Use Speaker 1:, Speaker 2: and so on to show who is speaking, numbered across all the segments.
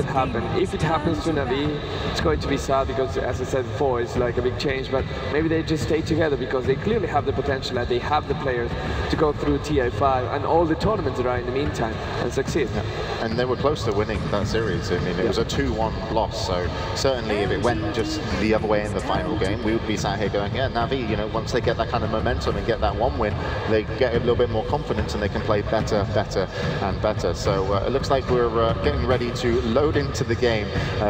Speaker 1: happen. If it happens to Na'Vi, it's going to be sad because, as I said before, it's like a big change, but maybe they just stay together because they clearly have the potential and they have the players to go through TI5 and all the tournaments that are in the meantime and succeed.
Speaker 2: Yeah. And they were close to winning that series. I mean, it was a 2-1 loss, so certainly if it went just the other way in the final game, we would be sat here going, yeah, Na'Vi, you know, once they get that kind of momentum and get that one win, they get a little bit more confidence and they can play better, and better. So it looks like we're getting ready to load into the game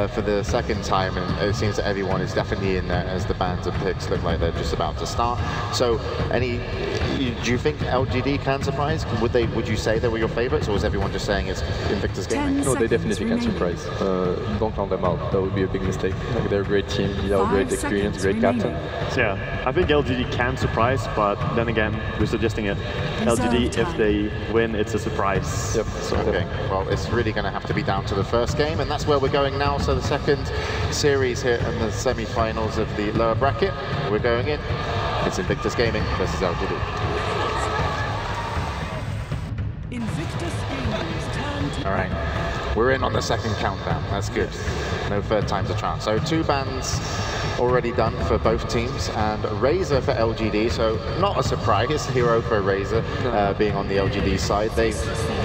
Speaker 2: for the second time, and it seems that everyone is definitely in there as the bands and picks look like they're just about to start. So do you think LGD can surprise? Would you say they were your favorites, or was everyone just saying it's Invictus Gaming?
Speaker 3: No, they definitely can surprise. Don't count them out. That would be a big mistake. Like, they're a great team, they have a great experience, great captain.
Speaker 4: Yeah, I think LGD can surprise, but then again, we're suggesting it. LGD, if they win, it's a surprise.
Speaker 3: Yep.
Speaker 4: So
Speaker 2: okay, well, it's really going to have to be down to the first game, and that's where we're going now. So the second series here in the semi-finals of the lower bracket, we're going in. It's Invictus Gaming versus LGD. All right, we're in on the second countdown. That's good. No third time's a charm. So 2 bans already done for both teams, and Razor for LGD, so not a surprise, hero for Razor being on the LGD side. They've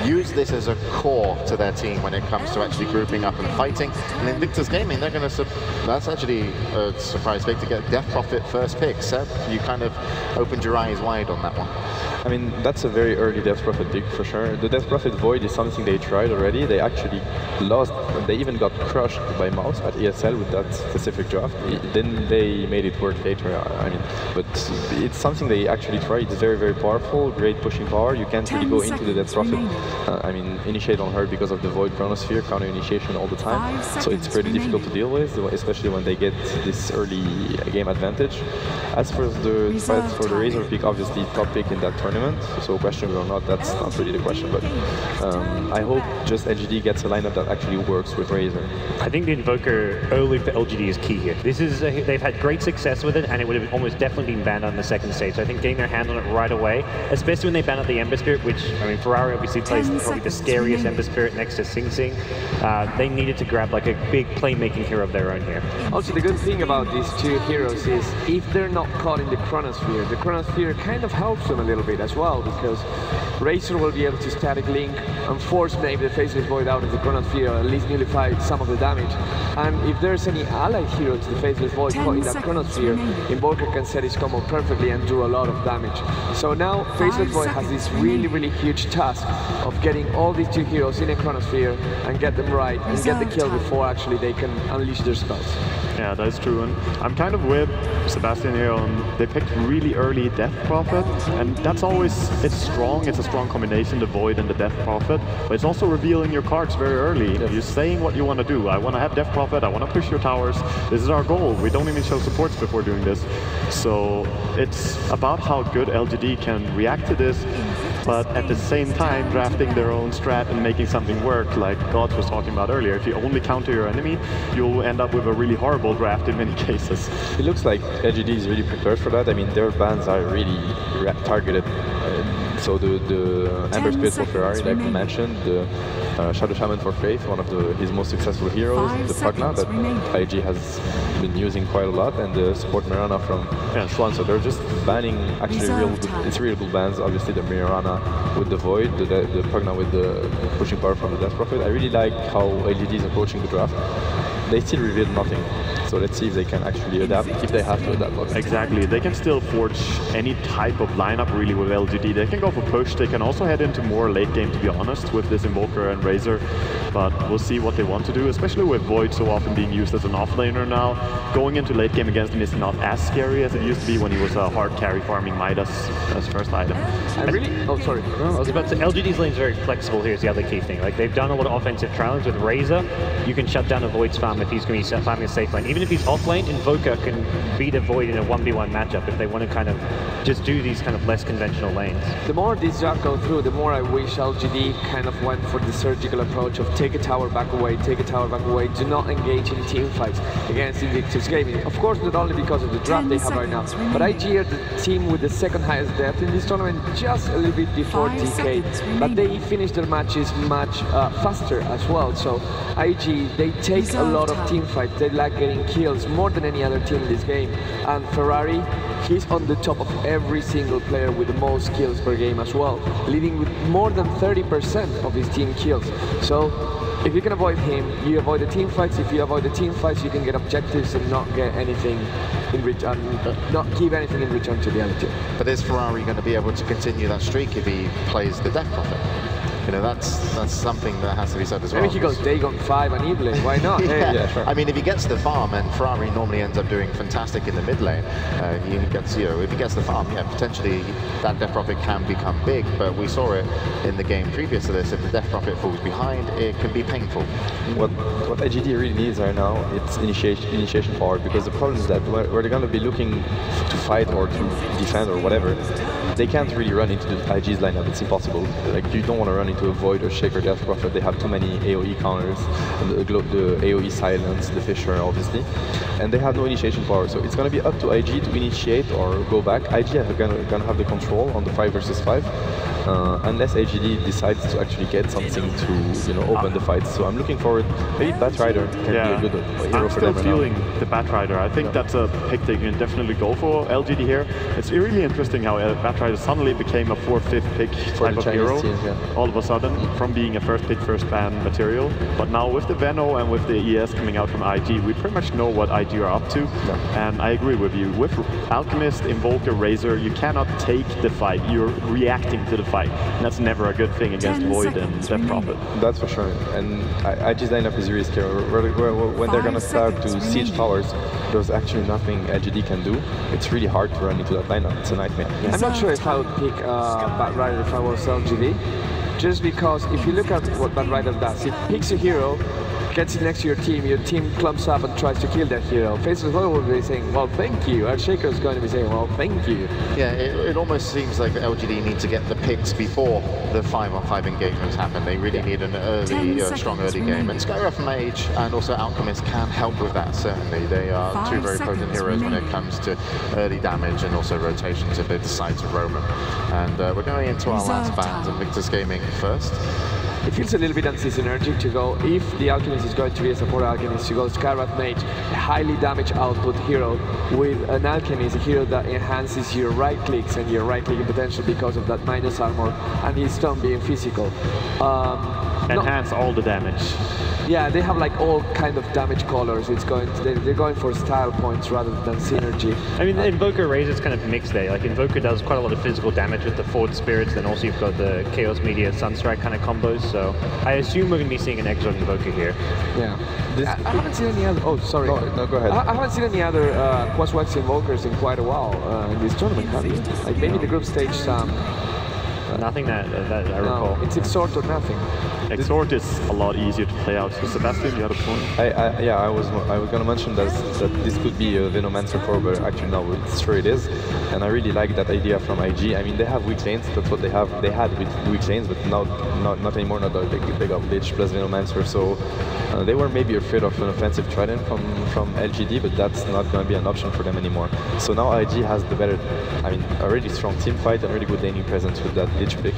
Speaker 2: used this as a core to their team when it comes to actually grouping up and fighting. And Invictus Gaming, they're going to, that's actually a surprise pick to get Death Prophet first pick. Seb, you kind of opened your eyes wide on that one.
Speaker 3: I mean, that's a very early Death Prophet pick for sure. The Death Prophet Void is something they tried already. They actually lost, they even got crushed by Mouse at ESL with that specific draft. Then they made it work later, I mean, but it's something they actually tried. It's very, very powerful, great pushing power. You can't really go into the Death Prophet, I mean, initiate on her because of the Void Chronosphere, counter initiation all the time. So it's pretty difficult to deal with, especially when they get this early game advantage. As for the fight for the Razor pick, obviously top pick in that tournament, so questionable or not, that's not really the question, but I hope just LGD gets a lineup that actually works with Razor.
Speaker 5: I think the Invoker early for LGD is key here. This is they've had great success with it, and it would have almost definitely been banned on the second stage. So I think getting their hand on it right away, especially when they ban out the Ember Spirit, which, I mean, Ferrari obviously plays probably the scariest Ember Spirit next to Sing Sing. They needed to grab like a big playmaking hero of their own here.
Speaker 1: Also, the good thing about these two heroes is if they're not caught in the Chronosphere kind of helps them a little bit as well, because Razor will be able to static link and force maybe the Faceless Void out of the Chronosphere, or at least nullify some of the damage. And if there's any allied hero to the Faceless Void caught in that Chronosphere, Invoker can set his combo perfectly and do a lot of damage. So now Faceless Void has this really, really huge task of getting all these two heroes in a Chronosphere and get them right and get the kill before actually they can unleash their spells.
Speaker 4: Yeah, that's true, and I'm kind of with Sebastian here on, they picked really early Death Prophet, and that's always, it's a strong combination, the Void and the Death Prophet, but it's also revealing your cards very early. You're saying what you want to do. I want to have Death Prophet, I want to push your towers, this is our goal. We don't even show supports before doing this. So it's about how good LGD can react to this, but at the same time drafting their own strat and making something work, like God was talking about earlier. If you only counter your enemy, you'll end up with a really horrible draft in many cases.
Speaker 3: It looks like LGD is really prepared for that. I mean, their bans are really targeted. So the Ember Spirit for Ferrari, like we mentioned, the Shadow Shaman for Faith, one of his most successul heroes, the Pugna that IG has been using quite a lot, and the support Mirana from Schwan. So they're just banning actually real good bans. Obviously the Mirana with the Void, the Pugna with the pushing power from the Death Prophet. I really like how LGD is approaching the draft. They still revealed nothing. So let's see if they can actually adapt, if they have to adapt.
Speaker 4: Exactly, they can still forge any type of lineup really with LGD. They can go for push, they can also head into more late game, to be honest, with this Invoker and Razor. But we'll see what they want to do, especially with Void so often being used as an offlaner now. Going into late game against him is not as scary as it used to be when he was a hard carry farming Midas as first item.
Speaker 1: I
Speaker 5: was about to say, LGD's lane is very flexible here is the other key thing. Like, they've done a lot of offensive trials with Razor. You can shut down a Void spam if he's going to be farming a safe lane. Even if he's off lane, Invoker can beat a Void in a 1v1 matchup if they want to kind of just do these kind of less conventional lanes.
Speaker 1: The more this draft go through, the more I wish LGD kind of went for the surgical approach of take a tower back away, take a tower back away, do not engage in team fights against Invictus Gaming. Of course, not only because of the draft they have right now, but IG are the team with the second highest depth in this tournament, just a little bit before DK, but they finish their matches much faster as well. So IG, they take a lot of team fights, they like getting kills more than any other team in this game, and Ferrari, he's on the top of every single player with the most kills per game as well, leading with more than 30% of his team kills. So if you can avoid him, you avoid the team fights. If you avoid the team fights, you can get objectives and not get anything in return, not give anything in return to the other team.
Speaker 2: But is Ferrari going to be able to continue that streak if he plays the Death Prophet? You know, that's something that has to be said as well.
Speaker 1: Maybe he goes Dagon 5 and Evelyn, why not?
Speaker 2: Yeah,
Speaker 3: sure.
Speaker 2: I mean, if he gets the farm, and Ferrari normally ends up doing fantastic in the mid lane, he gets, you know, if he gets the farm, yeah, potentially that Death Prophet can become big, but we saw it in the game previous to this, if the Death Prophet falls behind, it can be painful.
Speaker 3: What LGD really needs right now, it's initiation power, because the problem is that where they're going to be looking to fight or to defend or whatever, they can't really run into the IG's lineup. It's impossible. Like, you don't want to run into a Void or Shaker Death Prophet. They have too many AoE counters, and the AoE silence, the Fisher obviously, and they have no initiation power. So it's going to be up to IG to initiate or go back. IG are going to have the control on the 5 versus 5, unless LGD decides to actually get something to, you know, open the fights. So I'm looking forward. Maybe Batrider can be a good hero for them.
Speaker 4: I'm still feeling the Batrider. I think that's a pick they can definitely go for. LGD here. It's really interesting how Batrider suddenly became a 4th, 5th pick type of hero.
Speaker 3: Teams, yeah.
Speaker 4: All of a sudden, from being a first pick, first ban material. But now with the Veno and with the ES coming out from IG, we pretty much know what IG are up to. Yeah. And I agree with you. With Alchemist, Invoker, Razor, you cannot take the fight. You're reacting to the fight. And that's never a good thing against Void and Death Prophet.
Speaker 3: That's for sure. And IG's lineup is really scary. When they're going to start to siege towers, there's actually nothing LGD can do. It's really hard to run into that lineup. It's a nightmare.
Speaker 1: I'm not sure if I would pick Batrider if I was LGD. Just because if you look at what Batrider does, it picks a hero, gets it next to your team clumps up and tries to kill that hero. Faceless Void will be saying, well, thank you. Our Shaker is going to be saying, well, thank you.
Speaker 2: Yeah, it almost seems like the LGD need to get the picks before the 5-on-5 engagements happen. They really need an early, strong early game. And Skywrath Mage and also Alchemist can help with that, certainly. They are two very potent heroes when it comes to early damage and also rotations if they decide to roam them. And we're going into our last band, Invictus Gaming first.
Speaker 1: It feels a little bit anti-synergic to go, if the Alchemist is going to be a support Alchemist, to go Skywrath Mage, a highly damage output hero, with an Alchemist, a hero that enhances your right clicks and your right clicking potential because of that minus armor, and his stun being physical.
Speaker 4: Enhance all the damage.
Speaker 1: Yeah, they have like all kind of damage colors. It's going to, they're going for style points rather than synergy.
Speaker 5: I mean, Invoker Razor's kind of mixed there. Like, Invoker does quite a lot of physical damage with the Forward Spirits, then also you've got the Chaos Media Sunstrike kind of combos, so I assume we're going to be seeing an Exort Invoker here.
Speaker 1: Yeah. I haven't seen any other... Oh, sorry.
Speaker 3: No, go ahead.
Speaker 1: I haven't seen any other Quaswax Invokers in quite a while in this tournament, have you? Like, maybe the group stage some...
Speaker 5: Nothing that I recall.
Speaker 1: It's Exort or nothing.
Speaker 4: Exort is a lot easier to play out. So Sebastian, you had a point?
Speaker 3: Yeah, I was going to mention that this could be a Venomancer core, but actually no, it's sure it is. And I really like that idea from IG. I mean, they have weak lanes. That's what they have. They had weak lanes, but now not anymore. Not they got Lich plus Venomancer. So they were maybe afraid of an offensive Trident from LGD, but that's not going to be an option for them anymore. So now IG has the better, I mean, a really strong team fight and really good laning presence with that Lich pick.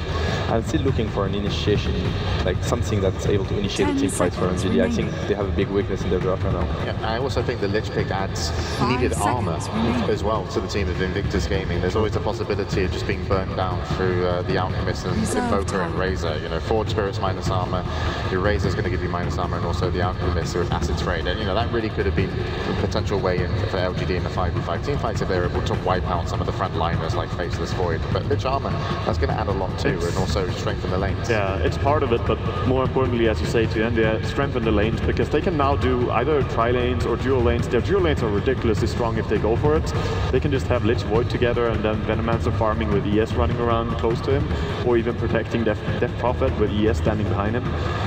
Speaker 3: I'm still looking for an initiation, like something that's able to initiate a team fight for LGD. I think they have a big weakness in their draft right now.
Speaker 2: Yeah, I also think the Lich pick adds needed armor as well to the team of Invictus Gaming. There's always a possibility of just being burned down through the Alchemist and Invoker and Razor. You know, Forward Spirits minus armor, your Razor's going to give you minus armor, and also the Alchemist with Acid Trade. And you know, that really could have been a potential way in for LGD in the 5v5 team fights if they're able to wipe out some of the front liners like Faceless Void. But Lich armor, that's going to add a lot too, and also strengthen the lanes.
Speaker 4: Yeah, it's part of it, but more importantly, as you say, to end, strengthen the lanes, because they can now do either tri-lanes or dual lanes. Their dual lanes are ridiculously strong if they go for it. They can just have Lich Void together and then Venomancer farming with ES running around close to him, or even protecting Death Prophet with ES standing behind him.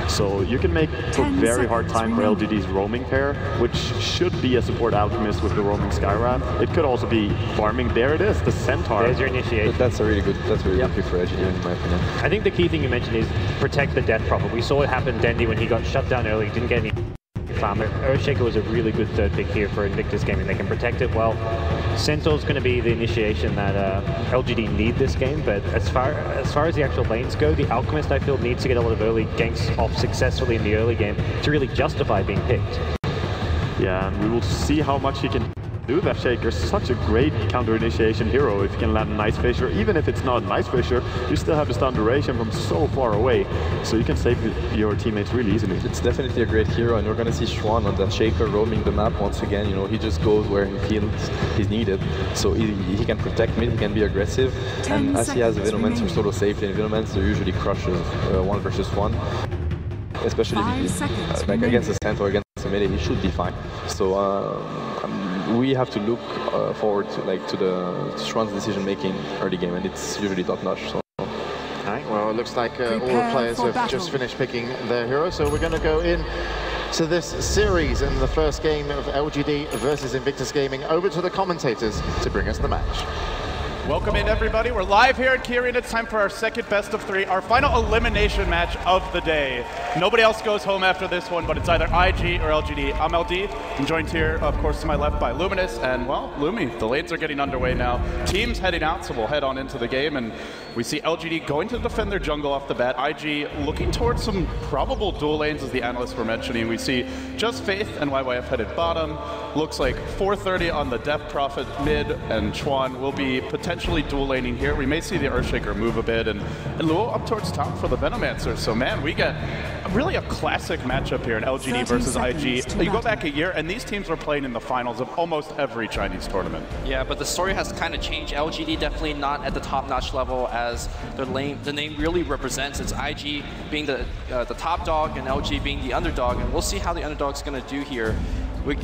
Speaker 4: So you can make a very hard time for LGD's roaming pair, which should be a support Alchemist with the roaming Skywrath. It could also be farming. There it is, the Centaur.
Speaker 5: There's your initiation.
Speaker 3: That's a really good pick for LGD in my opinion.
Speaker 5: I think the key thing you mentioned is protect the Death Prophet. We saw what happened Dendy when he got shut down early, didn't get any farm. Earthshaker was a really good third pick here for Invictus Gaming. They can protect it well. Centaur's going to be the initiation that LGD need this game, but as far as the actual lanes go, the Alchemist, I feel, needs to get a lot of early ganks off successfully in the early game to really justify being picked.
Speaker 4: Yeah, and we will see how much he can do. That Shaker's such a great counter-initiation hero. If you can land a Nice Fissure, even if it's not a Nice Fissure, you still have the stun duration from so far away, so you can save your teammates really easily.
Speaker 3: It's definitely a great hero, and we're going to see Schwan on that Shaker roaming the map once again. You know, he just goes where he feels he's needed, so he can protect mid, he can be aggressive, and as he has a Venomancer solo safely, and Venomancer usually crushes 1 versus 1. Especially like against the Centaur, against the melee, he should be fine. So we have to look forward to the Schwan's decision making early game, and it's usually top notch. So.
Speaker 2: Alright, well, it looks like all the players have just finished picking their hero, so we're going to go in to this series in the first game of LGD versus Invictus Gaming. Over to the commentators to bring us the match.
Speaker 6: Welcome in, everybody. We're live here at Kirin. It's time for our second best of 3, our final elimination match of the day. Nobody else goes home after this one, but it's either IG or LGD. I'm LD. I'm joined here, of course, to my left by Luminous. And, well, Lumi, the lanes are getting underway now. Teams heading out, so we'll head on into the game. And we see LGD going to defend their jungle off the bat. IG looking towards some probable dual lanes, as the analysts were mentioning. We see Just Faith and YYF headed bottom. Looks like 430 on the Death Prophet mid, and Chuan will be potentially dual laning here. We may see the Earthshaker move a bit, and Luo up towards top for the Venomancer. So, man, we get really a classic matchup here in LGD versus IG. You go back a year, and these teams were playing in the finals of almost every Chinese tournament.
Speaker 7: Yeah, but the story has kind of changed. LGD definitely not at the top-notch level as the name really represents. It's IG being the top dog and LG being the underdog, and we'll see how the underdog's going to do here. We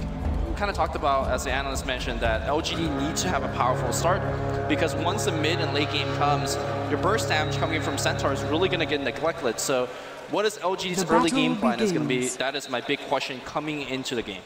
Speaker 7: kind of talked about, as the analyst mentioned, that LGD needs to have a powerful start, because once the mid and late game comes, your burst damage coming from Centaur is really going to get neglected. So what is LGD's early game plan is going to be? That is my big question coming into the game.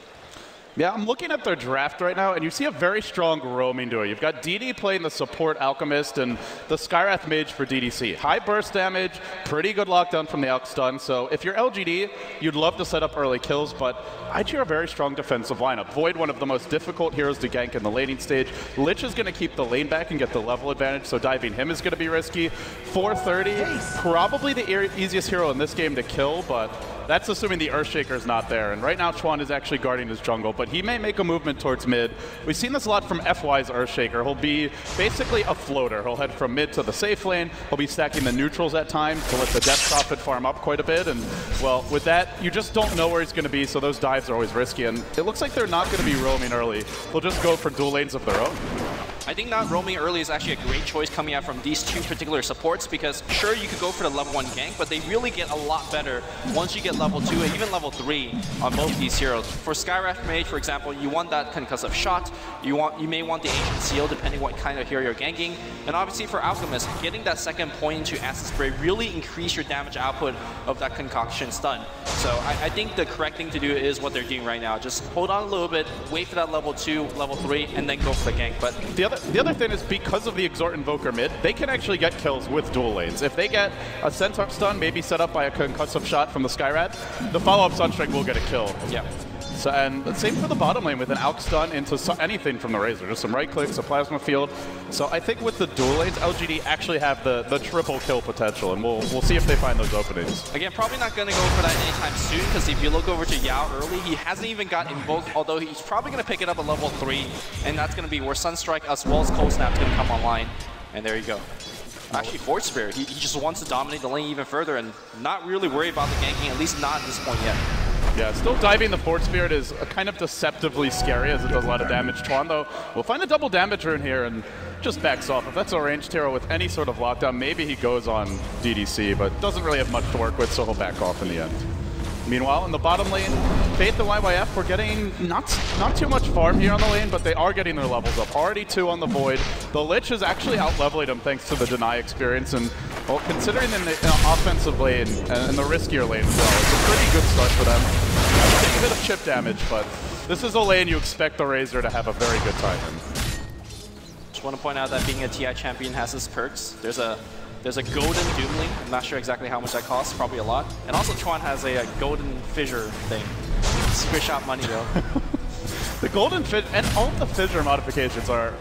Speaker 6: Yeah, I'm looking at their draft right now, and you see a very strong roaming duo. You've got DD playing the support Alchemist and the Skywrath Mage for DDC. High burst damage, pretty good lockdown from the Alch stun. So if you're LGD, you'd love to set up early kills, but IG are a very strong defensive lineup. Void, one of the most difficult heroes to gank in the laning stage. Lich is going to keep the lane back and get the level advantage, so diving him is going to be risky. 430, probably the easiest hero in this game to kill, but that's assuming the Earthshaker is not there. And right now, Chuan is actually guarding his jungle, but he may make a movement towards mid. We've seen this a lot from FY's Earthshaker. He'll be basically a floater. He'll head from mid to the safe lane. He'll be stacking the neutrals at times to let the Death Prophet farm up quite a bit. And, well, with that, you just don't know where he's going to be, so those dives are always risky. And it looks like they're not going to be roaming early. They'll just go for dual lanes of their own.
Speaker 7: I think not roaming early is actually a great choice coming out from these two particular supports, because sure, you could go for the level 1 gank, but they really get a lot better once you get level 2 and even level 3 on both these heroes. For Skywrath Mage, for example, you want that concussive shot, you may want the Ancient Seal depending what kind of hero you're ganking, and obviously for Alchemist, getting that second point into Acid Spray really increase your damage output of that concoction stun. So I think the correct thing to do is what they're doing right now. Just hold on a little bit, wait for that level 2, level 3, and then go for the gank. But
Speaker 6: the other thing is, because of the Exort Invoker mid, they can actually get kills with dual lanes. If they get a Centaur stun, maybe set up by a concussive shot from the Skywrath, the follow-up Sunstrike will get a kill.
Speaker 7: Yeah.
Speaker 6: So, and same for the bottom lane with an Alch stun into anything from the Razor, just some right clicks, a plasma field. So I think with the dual lanes, LGD actually have the triple kill potential, and we'll see if they find those openings.
Speaker 7: Again, probably not going to go for that anytime soon, because if you look over to Yao early, he hasn't even got invoked, although he's probably going to pick it up at level 3, and that's going to be where Sunstrike as well as Cold Snap is going to come online. And there you go. Actually, Force Spirit, he just wants to dominate the lane even further and not really worry about the ganking, at least not at this point yet.
Speaker 6: Yeah, still diving the Fort Spirit is kind of deceptively scary as it does a lot of damage. Chuan, though, will find a double damage rune here and just backs off. If that's a ranged hero with any sort of lockdown, maybe he goes on DDC, but doesn't really have much to work with, so he'll back off in the end. Meanwhile, in the bottom lane, Faith and YYF, we're getting not too much farm here on the lane, but they are getting their levels up. Already 2 on the Void. The Lich is actually out-leveling them thanks to the Deny experience, and well, considering in the offensive lane and the riskier lane as well, it's a pretty good start for them. Take a bit of chip damage, but this is a lane you expect the Razor to have a very good time in.
Speaker 7: Just want to point out that being a TI champion has its perks. There's a golden Doomling. I'm not sure exactly how much that costs, probably a lot. And also Chuan has a golden fissure thing. Squish out money though.
Speaker 6: The golden fissure and all of the fissure modifications they're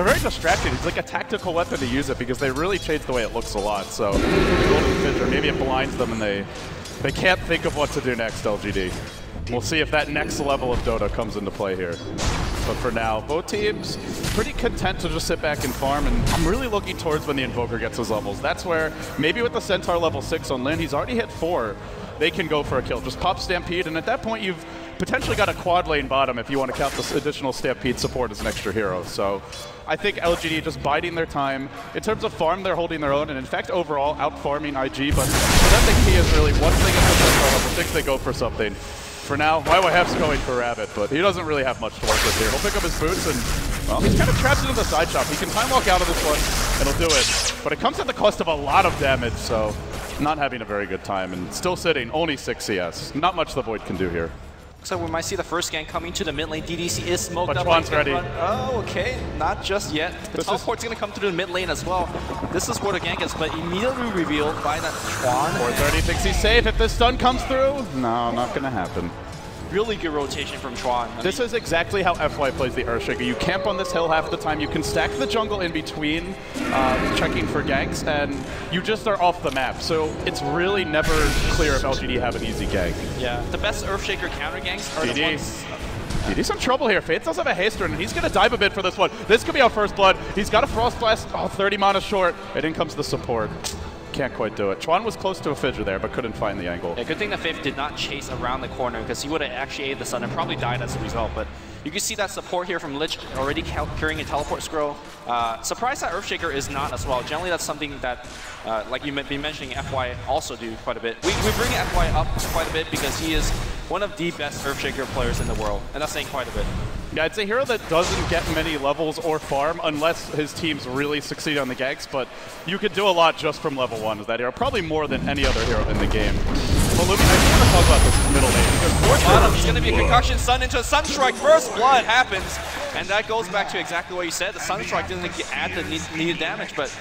Speaker 6: very distracting. It's like a tactical weapon to use it because they really change the way it looks a lot. So the golden fissure, maybe it blinds them and they can't think of what to do next, LGD. We'll see if that next level of Dota comes into play here. But for now, both teams pretty content to just sit back and farm, and I'm really looking towards when the Invoker gets his levels. That's where, maybe with the Centaur level 6 on Lin, he's already hit 4, they can go for a kill. Just pop Stampede, and at that point you've potentially got a quad lane bottom if you want to count this additional Stampede support as an extra hero. So I think LGD just biding their time. In terms of farm, they're holding their own, and in fact, overall, out-farming IG, but for them the key is really, once they get to Centaur level 6, they go for something. For now, YYF's going for Rabbit, but he doesn't really have much to work with here. He'll pick up his boots and, well, he's kind of trapped into the side shop. He can time walk out of this one, and he'll do it. But it comes at the cost of a lot of damage, so not having a very good time, and still sitting, only 6 CS. Not much the Void can do here.
Speaker 7: Looks like we might see the first gank coming to the mid lane. DDC is smoked
Speaker 6: but
Speaker 7: up.
Speaker 6: Chuan's ready.
Speaker 7: Oh, okay. Not just yet. The teleport's going to come through the mid lane as well. This is where the gank is, but immediately revealed by that Chuan.
Speaker 6: 430 thinks he's safe. If this stun comes through, no, not going to happen.
Speaker 7: Really good rotation from Chuan.
Speaker 6: This is exactly how FY plays the Earthshaker. You camp on this hill half the time, you can stack the jungle in between, checking for ganks, and you just are off the map. So it's really never clear if LGD have an easy gank.
Speaker 7: Yeah, the best Earthshaker counter ganks are the ones...
Speaker 6: DD's in trouble here. Faith does have a haste rune, and he's going to dive a bit for this one. This could be our first blood. He's got a Frost Blast, 30 mana short, and in comes the support. Can't quite do it. Chuan was close to a fissure there, but couldn't find the angle.
Speaker 7: Yeah, good thing that Faith did not chase around the corner, because he would have actually aided the sun and probably died as a result. But you can see that support here from Lich already carrying a teleport scroll. Surprised that Earthshaker is not as well. Generally, that's something that, like you've been mentioning, FY also do quite a bit. We bring FY up quite a bit because he is one of the best Earthshaker players in the world, and that's saying quite a bit.
Speaker 6: Yeah, it's a hero that doesn't get many levels or farm unless his teams really succeed on the ganks, but you could do a lot just from level 1 with that hero, probably more than any other hero in the game. Well, Luby, I just want to talk about this middle lane.
Speaker 7: Bottom, it's going to be a concoction stun into a Sunstrike. First blood happens, and that goes back to exactly what you said. The Sunstrike didn't add the needed damage, but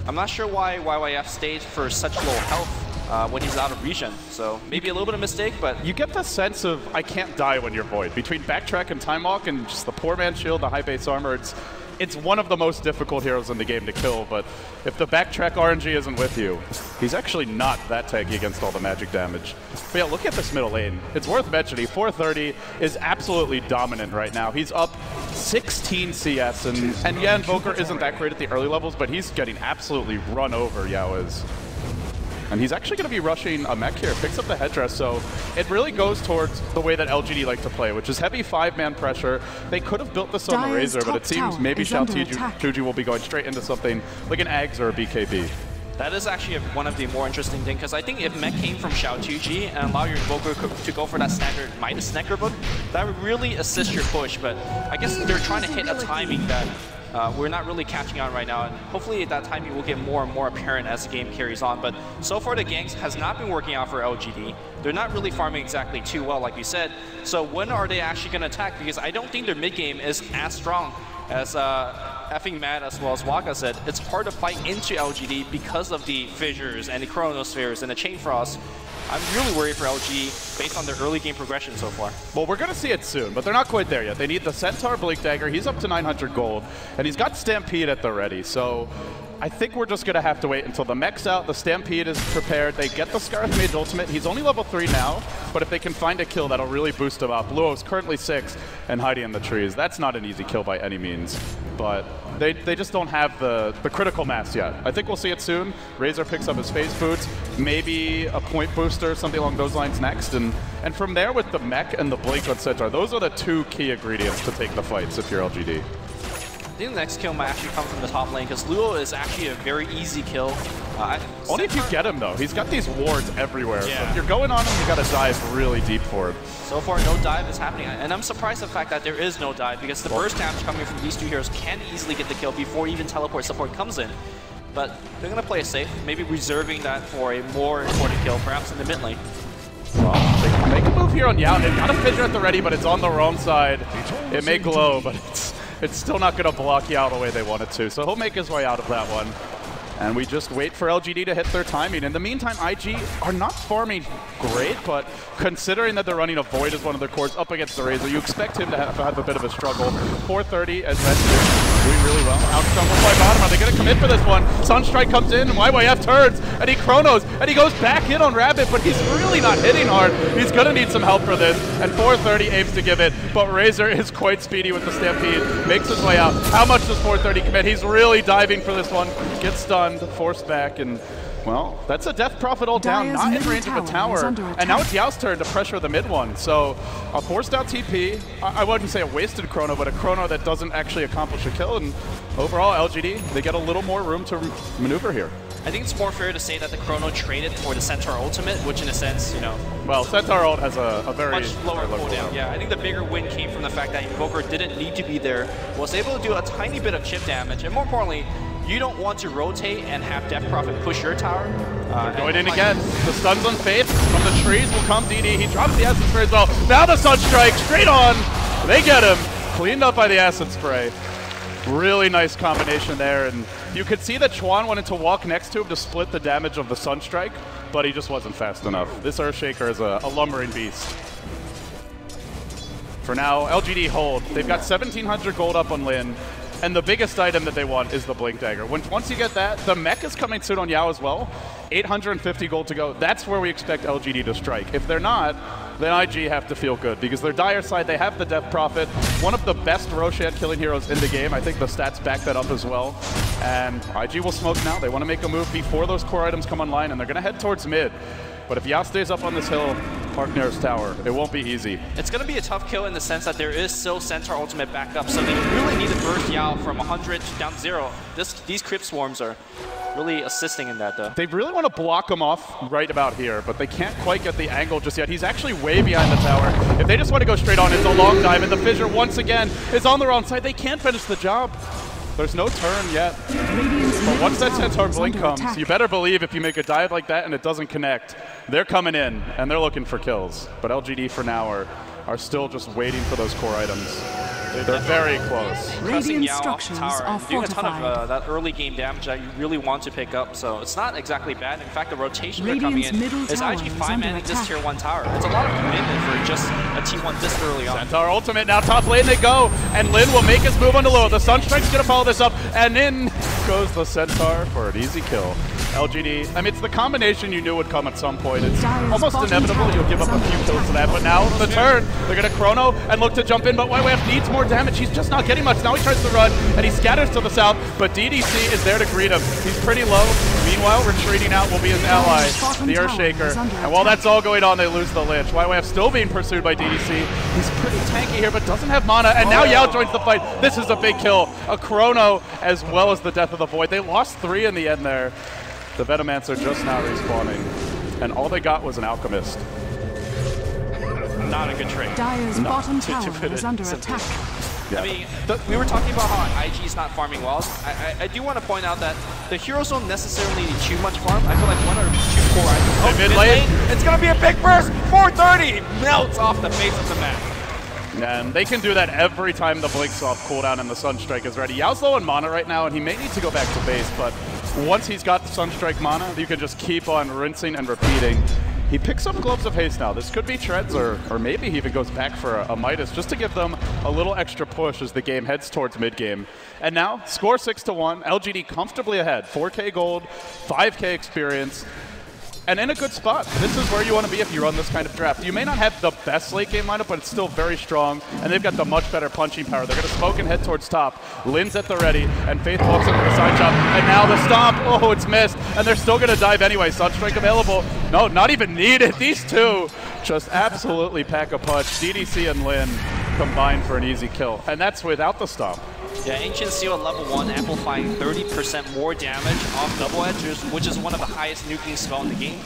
Speaker 7: I'm not sure why YYF stayed for such low health. When he's out of regen, so maybe a little bit of mistake, but... You
Speaker 6: get the sense of, I can't die when you're Void. Between Backtrack and Time Walk and just the poor man's shield, the high base armor, it's one of the most difficult heroes in the game to kill, but if the Backtrack RNG isn't with you, he's actually not that tanky against all the magic damage. But yeah, look at this middle lane. It's worth mentioning, 430 is absolutely dominant right now. He's up 16 CS, and yeah, Invoker isn't that great at the early levels, but he's getting absolutely run over, Yao is. And he's actually going to be rushing a mech here, picks up the headdress, so it really goes towards the way that LGD like to play, which is heavy 5-man pressure. They could have built this on the Razor, but it seems maybe Xiaotuji will be going straight into something like an Ags or a BKB.
Speaker 7: That is actually one of the more interesting things, because I think if mech came from Xiaotuji and allow your Invoker to go for that standard Midas Necker book, that would really assist your push, but I guess they're trying to hit a timing that we're not really catching on right now, and hopefully that timing will get more and more apparent as the game carries on. But so far the ganks has not been working out for LGD. They're not really farming exactly too well, like you said. So when are they actually going to attack? Because I don't think their mid game is as strong as effing Matt as well as Waka said. It's hard to fight into LGD because of the fissures and the chronospheres and the chain frost. I'm really worried for LG based on their early game progression so far.
Speaker 6: Well, we're going to see it soon, but they're not quite there yet. They need the Centaur Blink Dagger. He's up to 900 gold, and he's got Stampede at the ready. So I think we're just going to have to wait until the mech's out, the Stampede is prepared, they get the Scarlet Mage ultimate. He's only level 3 now, but if they can find a kill, that'll really boost him up. Luo's currently 6 and hiding in the trees. That's not an easy kill by any means, but they just don't have the critical mass yet. I think we'll see it soon. Razor picks up his phase boots. maybe a point booster, something along those lines next. And from there with the mech and the blink on Centaur, those are the two key ingredients to take the fights if you're LGD.
Speaker 7: I think the next kill might actually come from the top lane, because Luo is actually a very easy kill.
Speaker 6: Only if you get him, though. He's got these wards everywhere.
Speaker 7: Yeah.
Speaker 6: So if you're going on him, you got to dive really deep for it.
Speaker 7: So far, no dive is happening. And I'm surprised at the fact that there is no dive, because the burst damage coming from these two heroes can easily get the kill before even teleport support comes in. But they're going to play it safe, maybe reserving that for a more important kill, perhaps in the mid lane.
Speaker 6: Well, they can make a move here on Yao. They've got a Fissure at the ready, but it's on the wrong side. It may glow, but it's still not going to block Yao the way they want it to. So he'll make his way out of that one. And we just wait for LGD to hit their timing. In the meantime, IG are not farming great, but considering that they're running a Void as one of their cores up against the Razor, you expect him to have a bit of a struggle. 430 as Red doing really well. Outstun will play bottom. Are they going to commit for this one? Sunstrike comes in, and YYF turns, and he chronos, and he goes back in on Rabbit, but he's really not hitting hard. He's going to need some help for this, and 430 aims to give it, but Razor is quite speedy with the Stampede, makes his way out. How much does 430 commit? He's really diving for this one. Gets stunned, forced back, and well, that's a Death Prophet ult down, not in range of a tower. And now it's Yao's turn to pressure the mid one. So a forced out TP, I wouldn't say a wasted chrono, but a chrono that doesn't actually accomplish a kill. And overall, LGD, they get a little more room to maneuver here.
Speaker 7: I think it's more fair to say that the chrono traded for the Centaur ultimate, which in a sense, you know...
Speaker 6: Well, Centaur ult has a very
Speaker 7: much lower cooldown. Yeah, I think the bigger win came from the fact that Invoker didn't need to be there, was able to do a tiny bit of chip damage, and more importantly, you don't want to rotate and have Death Prophet push your tower.
Speaker 6: They're going in again. The stuns on Faith. From the trees will come DD. He drops the Acid Spray as well. Now the Sunstrike straight on. They get him. Cleaned up by the Acid Spray. Really nice combination there. And you could see that Chuan wanted to walk next to him to split the damage of the Sunstrike, but he just wasn't fast enough. This Earthshaker is a lumbering beast. For now, LGD hold. They've got 1,700 gold up on Lin. And the biggest item that they want is the Blink Dagger. Once you get that, the mech is coming soon on Yao as well. 850 gold to go. That's where we expect LGD to strike. If they're not, then IG have to feel good, because their dire side, they have the Death Prophet, one of the best Roshan killing heroes in the game. I think the stats back that up as well. And IG will smoke now. They want to make a move before those core items come online, and they're going to head towards mid. But if Yao stays up on this hill, Park Nearest Tower, it won't be easy. It's
Speaker 7: going to be a tough kill in the sense that there is still Centaur ultimate backup, so they really need to burst Yao from 100 down to 0. These Crypt Swarms are really assisting in that, though.
Speaker 6: They really want to block him off right about here, but they can't quite get the angle just yet. He's actually way behind the tower. If they just want to go straight on, it's a long dive, and the Fissure once again is on the wrong side. They can't finish the job. There's no turn yet. But once that Centaur Blink comes, you better believe if you make a dive like that and it doesn't connect, they're coming in and they're looking for kills. But LGD for now are still just waiting for those core items. They're very close.
Speaker 7: Pressing Yao off the tower, doing a ton of that early game damage that you really want to pick up, so it's not exactly bad. In fact, the rotation they're coming in is IG 5-manning this tier 1 tower. It's a lot of commitment for just a T1 this early on.
Speaker 6: Centaur ultimate, now top lane they go, and Lin will make his move on the low. The Sunstrike's gonna follow this up, and in goes the Centaur for an easy kill. LGD, I mean, it's the combination you knew would come at some point. It's almost inevitable you'll give up a few kills to that, but now the turn, they're gonna chrono and look to jump in, but YYF needs more damage. He's just not getting much. Now he tries to run, and he scatters to the south, but DDC is there to greet him. He's pretty low. Meanwhile, retreating out will be his ally, the Earthshaker. And while that's all going on, they lose the Lich. YYF still being pursued by DDC. He's pretty tanky here, but doesn't have mana, and now Yao joins the fight. This is a big kill. A chrono, as well as the death of the Void. They lost 3 in the end there. The Venomancer just now respawning, and all they got was an Alchemist.
Speaker 7: Not a good trade.
Speaker 8: Dire's bottom tower is under attack.
Speaker 6: Yeah.
Speaker 7: I mean, we were talking about how IG is not farming well. I do want to point out that the heroes don't necessarily need too much farm. I feel like 1 or 2 core items. Oh,
Speaker 6: mid lane.
Speaker 7: It's going to be a big burst. 430 melts off the face of the map.
Speaker 6: And they can do that every time the Blink's off cooldown and the Sunstrike is ready. Yao's low on mana right now, and he may need to go back to base, but once he's got the Sunstrike mana, you can just keep on rinsing and repeating. He picks up Gloves of Haste now. This could be Treads, or maybe he even goes back for a Midas, just to give them a little extra push as the game heads towards mid-game. And now, score 6-1, LGD comfortably ahead. 4K gold, 5K experience. and in a good spot. This is where you want to be if you run this kind of draft. You may not have the best late game lineup, but it's still very strong, and they've got the much better punching power. They're going to smoke and head towards top. Lin's at the ready, and Faith walks into the side shot, and now the stomp. Oh, it's missed, and they're still going to dive anyway. Sunstrike available. No, not even needed. These two just absolutely pack a punch. DDC and Lin combined for an easy kill, and that's without the stomp.
Speaker 7: Yeah, Ancient Seal at level 1, amplifying 30% more damage off Double Edge, which is one of the highest nuking spell in the game.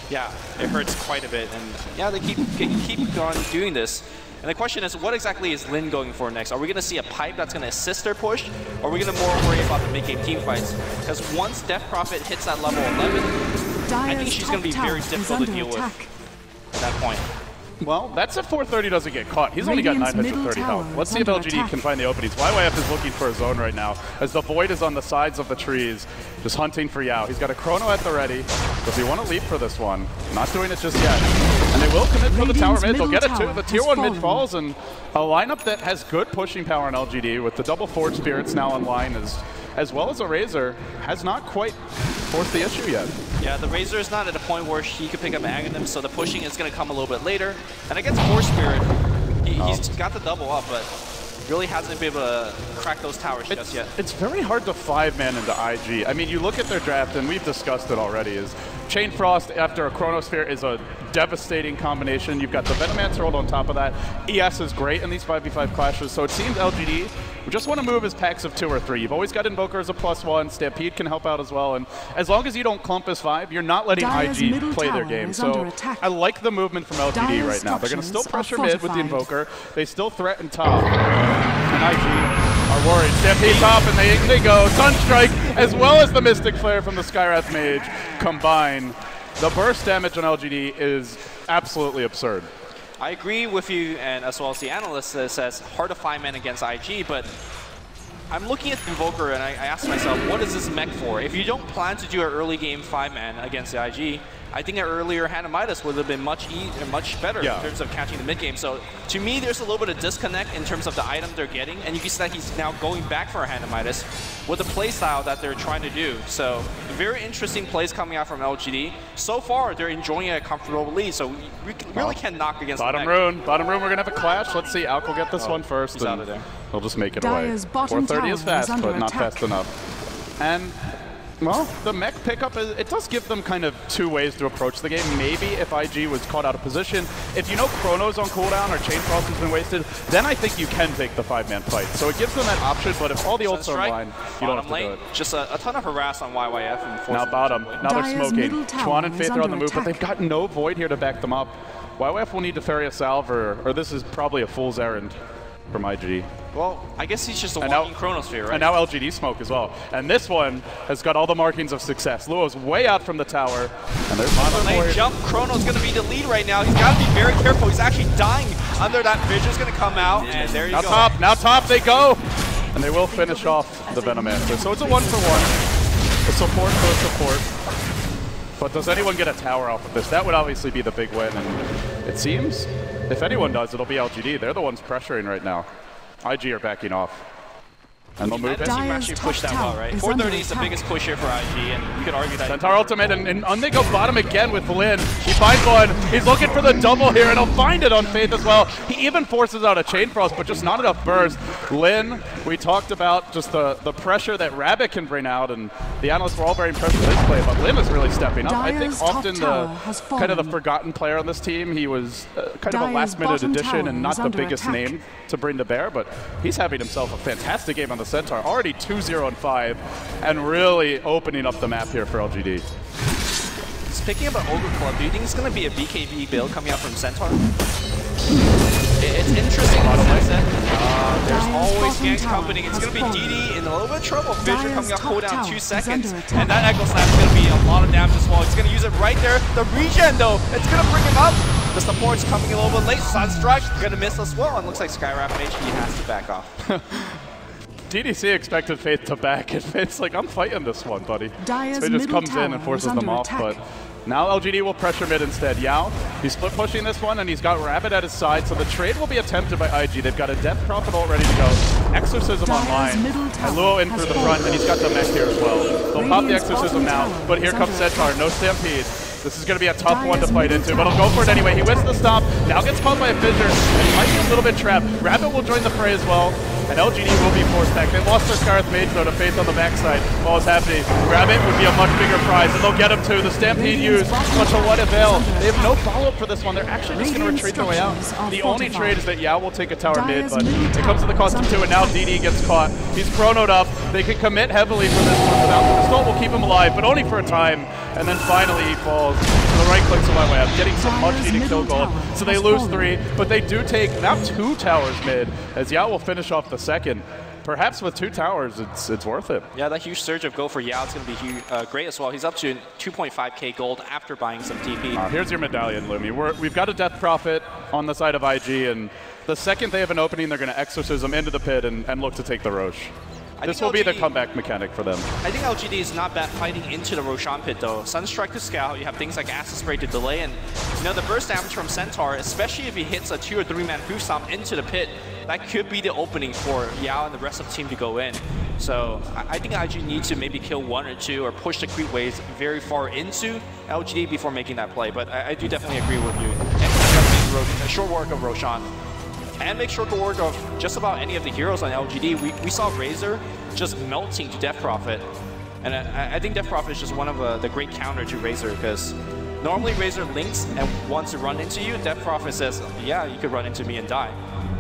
Speaker 7: Yeah, it hurts quite a bit, and yeah, they keep on doing this. And the question is, what exactly is Lin going for next? Are we going to see a pipe that's going to assist their push, or are we going to more worry about the mid-game team fights? Because once Death Prophet hits that level 11, I think she's going to be very difficult to deal with at that point.
Speaker 6: Well, that's if 430 doesn't get caught. He's only got 930 health. Let's see if LGD can find the openings. YYF is looking for a zone right now, as the Void is on the sides of the trees, just hunting for Yao. He's got a Chrono at the ready. Does he want to leap for this one? Not doing it just yet. And they will commit for the tower mid. They'll get it too. The tier 1 mid falls, and a lineup that has good pushing power in LGD, with the double Forge Spirits now online, as well as a Razor, has not quite forced the issue yet.
Speaker 7: Yeah, the Razor is not at a point where he could pick up Aghanim, so the pushing is going to come a little bit later. And against Force Spirit, he's got the double up, but really hasn't been able to crack those towers just yet.
Speaker 6: It's very hard to 5-man into IG. I mean, you look at their draft, and we've discussed it already, is Chain Frost after a Chronosphere is a devastating combination. You've got the Venomancer rolled on top of that. ES is great in these 5v5 clashes, so it seems LGD just want to move as packs of 2 or 3. You've always got Invoker as a +1. Stampede can help out as well, and as long as you don't clump as 5, you're not letting IG play their game. So I like the movement from LGD right now. They're going to still pressure mid with the Invoker. They still threaten top. And IG are worried. Stampede top, and they go. Sunstrike, as well as the Mystic Flare from the Skywrath Mage, combine. The burst damage on LGD is absolutely absurd.
Speaker 7: I agree with you, and as well as the analyst that says hard to 5-man against IG, but I'm looking at the Invoker and I ask myself, what is this mech for? If you don't plan to do an early game 5-man against the IG, I think an earlier Hanamitis would have been much better in terms of catching the mid game. So to me, there's a little bit of disconnect in terms of the item they're getting, and you can see that he's now going back for a Hanamitis with the playstyle that they're trying to do. So very interesting plays coming out from LGD. So far, they're enjoying a comfortable lead, so we really can't knock against
Speaker 6: bottom
Speaker 7: the
Speaker 6: rune. Bottom rune, we're going to have a clash. Let's see, Alk will get this one first.
Speaker 7: He's out of there.
Speaker 6: He'll just make it away. 430 is fast, but not fast enough. And well, the mech pickup, it does give them kind of 2 ways to approach the game. Maybe if IG was caught out of position, if you know Chrono's on cooldown or Chain Frost has been wasted, then I think you can take the 5-man fight. So it gives them that option, but if all the ults are online, you don't have to do it.
Speaker 7: Just a ton of harass on YYF. And
Speaker 6: now bottom, now they're smoking. Chuan and Faith are on the move, but they've got no Void here to back them up. YYF will need to ferry a salve, or this is probably a fool's errand from IG.
Speaker 7: Well, I guess he's just a walking Chronosphere, right?
Speaker 6: And now LGD smoke as well. And this one has got all the markings of success. Luo's way out from the tower. And there's bottom
Speaker 7: lane jump. Chrono's going to be the lead right now. He's got to be very careful. He's actually dying under that. Vision's going to come out, and there you go.
Speaker 6: Now top they go. And they will finish off the Venomancer. So it's a 1-for-1. A support for a support. But does anyone get a tower off of this? That would obviously be the big win. And it seems, if anyone does, it'll be LGD. They're the ones pressuring right now. IG are backing off. And they'll move it.
Speaker 7: Team actually pushed that well, right? 430 is the biggest push here for IG, and you could argue that.
Speaker 6: Centaur ultimate, and they go bottom again with Lin. He finds one. He's looking for the double here, and he'll find it on Faith as well. He even forces out a Chain Frost, but just not enough burst. Lin, we talked about just the pressure that Rabbit can bring out, and the analysts were all very impressed with his play, but Lin is really stepping up. I think often kind of the forgotten player on this team. He was kind of a last-minute addition and not the biggest name to bring to bear, but he's having himself a fantastic game on the Centaur. Already 2-0-5, and really opening up the map here for LGD.
Speaker 7: Speaking about Ogre Club, do you think it's going to be a BKB build coming out from Centaur? It's interesting in the sense that there's always ganks coming. It's going to be DD in a little bit of trouble. Fissure coming up cooldown 2 seconds. And that Echo Snap is going to be a lot of damage as well. He's going to use it right there. The regen, though, it's going to bring him up. The support's coming a little bit late. Sunstrike's going to miss as well. And looks like Skywrath Mage, he has to back off.
Speaker 6: DDC expected Faith to back, and Faith's like, I'm fighting this one, buddy. So he just comes in and forces them off, but now LGD will pressure mid instead. Yao, he's split pushing this one, and he's got Rabbit at his side, so the trade will be attempted by IG. They've got a Death Prophet all ready to go. Exorcism online, and Luo in through the front, and he's got the mech here as well. They'll pop the Exorcism now, but here comes Centaur, no Stampede. This is going to be a tough one to fight into, but he'll go for it anyway. He wins the stomp, now gets caught by a fissure, and might be a little bit trapped. Rabbit will join the fray as well, and LGD will be forced back. They lost their Scarlet Mage, though, to Faith on the backside while it's happening. Rabbit would be a much bigger prize, and they'll get him too. The Stampede used, but to what avail? They have no follow-up for this one. They're actually just going to retreat their way out. The only trade is that Yao will take a tower mid, but it comes to the cost of 2, and now DD gets caught. He's chronoed up. They can commit heavily for this one. The Stall will keep him alive, but only for a time, and then finally he falls. The right clicks the right way up, getting some much-needed kill gold. So they lose 3, but they do take now 2 towers mid, as Yao will finish off the second. Perhaps with 2 towers, it's worth it.
Speaker 7: Yeah, that huge surge of gold for Yao is going to be great as well. He's up to 2.5k gold after buying some TP.
Speaker 6: Here's your medallion, Lumi. We've got a Death Prophet on the side of IG, and the second they have an opening, they're going to Exorcism into the pit and look to take the Roche. This will be the comeback mechanic for them.
Speaker 7: I think LGD is not bad fighting into the Roshan pit though. Sunstrike to scout, you have things like Acid Spray to delay, and you know the burst damage from Centaur, especially if he hits a 2 or 3 man boost stomp into the pit, that could be the opening for Yao and the rest of the team to go in. So I think IG needs to maybe kill 1 or 2 or push the creep waves very far into LGD before making that play, but I do definitely agree with you. And a short work of Roshan. And make short work of just about any of the heroes on LGD. We saw Razor just melting to Death Prophet. And I think Death Prophet is just one of the great counter to Razor, because normally Razor links and wants to run into you. Death Prophet says, yeah, you could run into me and die.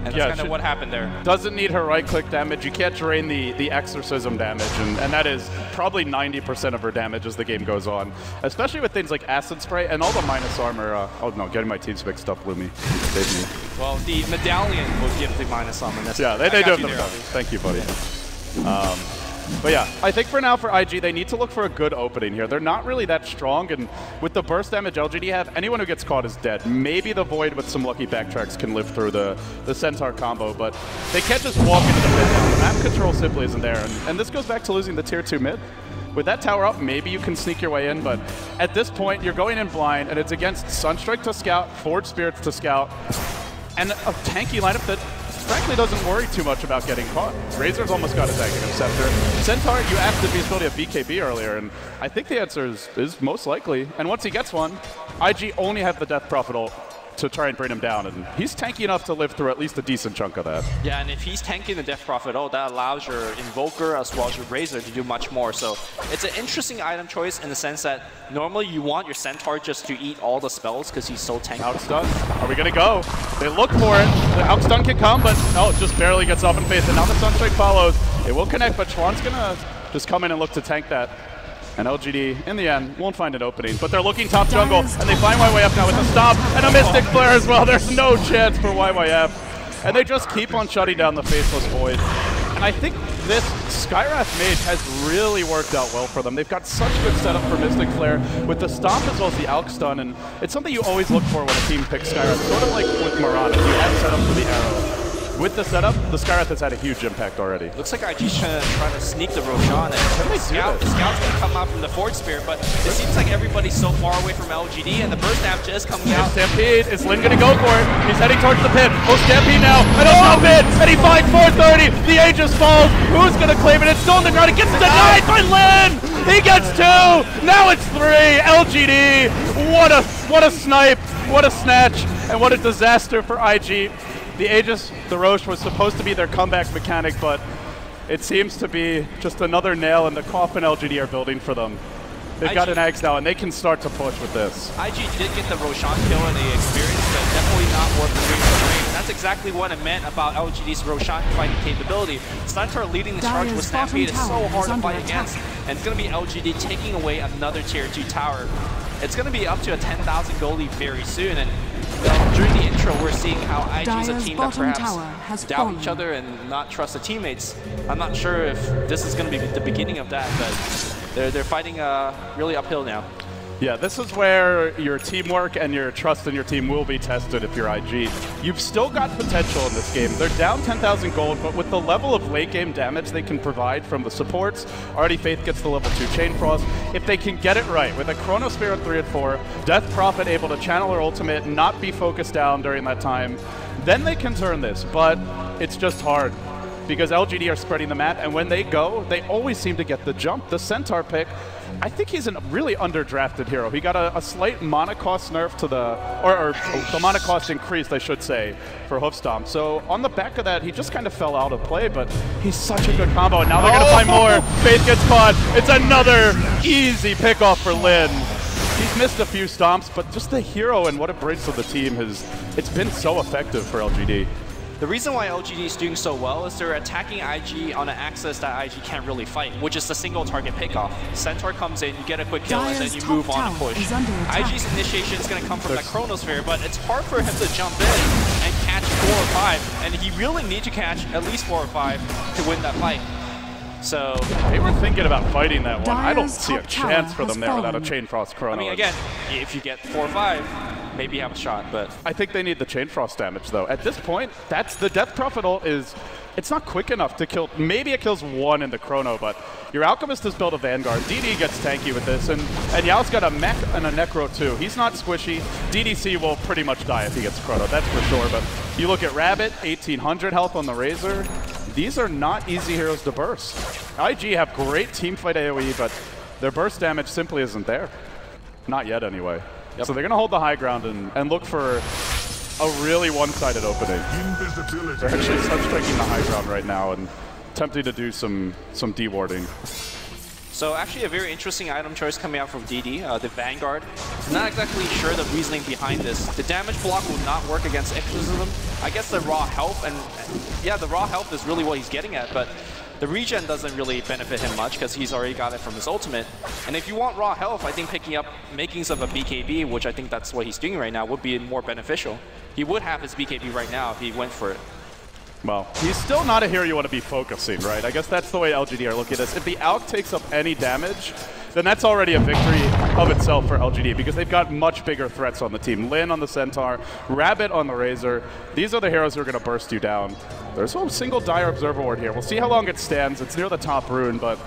Speaker 7: And that's kind of what happened there.
Speaker 6: Doesn't need her right-click damage. You can't drain the Exorcism damage, and that is probably 90% of her damage as the game goes on. Especially with things like Acid Spray and all the minus armor. Oh no, getting my teams mixed up, Lumi. Save me.
Speaker 7: Well, the medallion will give the minus armor.
Speaker 6: Yeah, they do have the medallion. Thank you, buddy. But yeah, I think for now for IG, they need to look for a good opening here. They're not really that strong, and with the burst damage LGD have, anyone who gets caught is dead. Maybe the Void with some lucky backtracks can live through the Centaur combo, but they can't just walk into the mid now. The map control simply isn't there, and this goes back to losing the tier 2 mid. With that tower up, maybe you can sneak your way in, but at this point, you're going in blind, and it's against Sunstrike to scout, Forge Spirits to scout, and a tanky lineup that frankly doesn't worry too much about getting caught. Razor's almost got his Aghanim Scepter. Centaur, you asked if he's building a BKB earlier, and I think the answer is most likely. And once he gets one, IG only have the Death Prophet ult to try and bring him down, and he's tanky enough to live through at least a decent chunk of that.
Speaker 7: Yeah, and if he's tanking the Death Prophet ult, that allows your Invoker as well as your Razor to do much more. So it's an interesting item choice in the sense that normally you want your Centaur just to eat all the spells because he's so tanky.
Speaker 6: Outstun. Are we going to go? They look for it. The Outstun can come, but no, it just barely gets off in face. And now the Sunstrike follows. It will connect, but Chuan's going to just come in and look to tank that. And LGD, in the end, won't find an opening. But they're looking top jungle, and they find YYF now with a stop and a Mystic Flare as well. There's no chance for YYF. And they just keep on shutting down the Faceless Void. And I think this Skywrath Mage has really worked out well for them. They've got such good setup for Mystic Flare with the Stomp as well as the Alk Stun, and it's something you always look for when a team picks Skywrath. Sort of like with Mirana, you have setup for the arrow. With the setup, the Skywrath has had a huge impact already.
Speaker 7: Looks like IG's trying to sneak the Roshan, and the Scout's going to come out from the Forge Spirit, but it seems like everybody's so far away from LGD, and the burst damage is coming out.
Speaker 6: Stampede, is Lin going to go for it? He's heading towards the pit. Oh, Stampede now, and a jump in, and he finds 430. The Aegis falls. Who's going to claim it? It's still on the ground. It gets denied by Lin. He gets 2. Now it's 3. LGD. What a snipe. What a snatch. And what a disaster for IG. The Aegis, the Roche, was supposed to be their comeback mechanic, but it seems to be just another nail in the coffin LGD are building for them. They've got an Aghs now, and they can start to push with this.
Speaker 7: IG did get the Roshan kill in the experience, but definitely not worth the dream for the. That's exactly what it meant about LGD's Roshan fighting capability. Centaur leading the charge with Stampede is so hard to fight against, and it's going to be LGD taking away another tier 2 tower. It's going to be up to a 10,000 gold lead very soon, and during the intro, we're seeing how IG is a team that perhaps doubt each other and not trust the teammates. I'm not sure if this is going to be the beginning of that, but they're fighting really uphill now.
Speaker 6: Yeah, this is where your teamwork and your trust in your team will be tested if you're IG. You've still got potential in this game. They're down 10,000 gold, but with the level of late game damage they can provide from the supports, already Faith gets the level 2 Chain Frost. If they can get it right, with a Chrono Spirit 3 and 4, Death Prophet able to channel her ultimate and not be focused down during that time, then they can turn this, but it's just hard. Because LGD are spreading the map, and when they go, they always seem to get the jump. The Centaur pick I think he's a really underdrafted hero. He got a slight mana cost nerf to or the mana cost increased, I should say, for Hoofstomp. So on the back of that, he just kind of fell out of play, but he's such a good combo, and now they're going to find more. Faith gets caught. It's another easy pickoff for Lin. He's missed a few stomps, but just the hero and what it brings to the team it's been so effective for LGD.
Speaker 7: The reason why LGD is doing so well is they're attacking IG on an axis that IG can't really fight, which is the single target pickoff. Centaur comes in, you get a quick kill, and then you move on and push. IG's initiation is going to come from that Chronosphere, but it's hard for him to jump in and catch 4 or 5, and he really needs to catch at least 4 or 5 to win that fight. So
Speaker 6: they were thinking about fighting that one. I don't see a chance for them there without a Chain Frost Chrono.
Speaker 7: I mean, again, if you get 4 or 5, maybe you have a shot, but
Speaker 6: I think they need the Chain Frost damage, though. At this point, that's the Death Prophet ult it's not quick enough to kill. Maybe it kills 1 in the Chrono, but your Alchemist has built a Vanguard. DD gets tanky with this, and Yao's got a Mech and a Necro, too. He's not squishy. DDC will pretty much die if he gets Chrono, that's for sure, but you look at Rabbit, 1800 health on the Razor. These are not easy heroes to burst. IG have great teamfight AoE, but their burst damage simply isn't there. Not yet, anyway. Yep. So they're going to hold the high ground and look for a really one-sided opening. They're actually striking the high ground right now and attempting to do some dewarding.
Speaker 7: So actually a very interesting item choice coming out from DD, the Vanguard. I'm not exactly sure the reasoning behind this. The damage block will not work against Exorcism. I guess the raw health, and yeah, the raw health is really what he's getting at, but the regen doesn't really benefit him much because he's already got it from his ultimate. And if you want raw health, I think picking up makings of a BKB, which I think that's what he's doing right now, would be more beneficial. He would have his BKB right now if he went for it.
Speaker 6: Well, he's still not a hero you want to be focusing, right? I guess that's the way LGD are looking at this. If the Alk takes up any damage, then that's already a victory of itself for LGD because they've got much bigger threats on the team. Lin on the Centaur, Rabbit on the Razor. These are the heroes who are going to burst you down. There's a single Dire Observer Ward here. We'll see how long it stands. It's near the top rune, but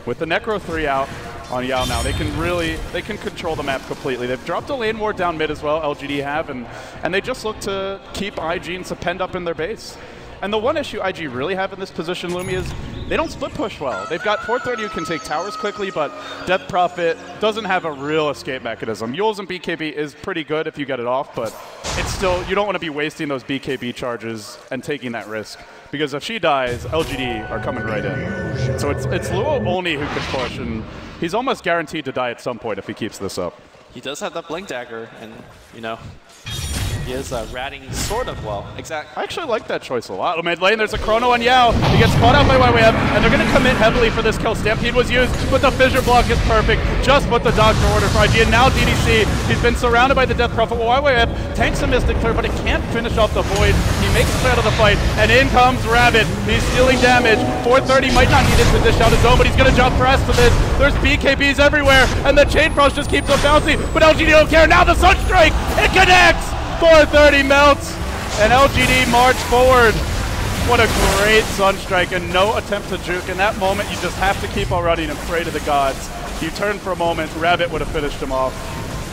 Speaker 6: with the Necro 3 out on Yao now, they can control the map completely. They've dropped a lane ward down mid as well, LGD have, and they just look to keep IG and Sepend up in their base. And the one issue IG really have in this position, Lumi, is they don't split push well. They've got 430 who can take towers quickly, but Death Prophet doesn't have a real escape mechanism. Yules and BKB is pretty good if you get it off, but it's still, you don't want to be wasting those BKB charges and taking that risk. Because if she dies, LGD are coming right in. So it's Luo only who can push, and he's almost guaranteed to die at some point if he keeps this up.
Speaker 7: He does have that Blink Dagger, and, you know, he is ratting sort of well. Exactly.
Speaker 6: I actually like that choice a lot. Mid lane, there's a Chrono on Yao. He gets caught out by YWF, and they're going to commit heavily for this kill. Stampede was used, but the Fissure Block is perfect. Just what the Doctor ordered for IG. And now DDC, he's been surrounded by the Death Prophet. YWF tanks a Mystic Clear, but it can't finish off the Void. He makes it out of the fight, and in comes Rabbit. He's stealing damage. 430 might not need it to dish out his own, but he's going to jump fast to this. There's BKBs everywhere, and the Chain Frost just keeps on bouncing, but LGD don't care. Now the Sunstrike, it connects! 430 melts, and LGD march forward. What a great Sunstrike, and no attempt to juke. In that moment, you just have to keep on running and pray to the gods. You turn for a moment, Rabbit would have finished him off.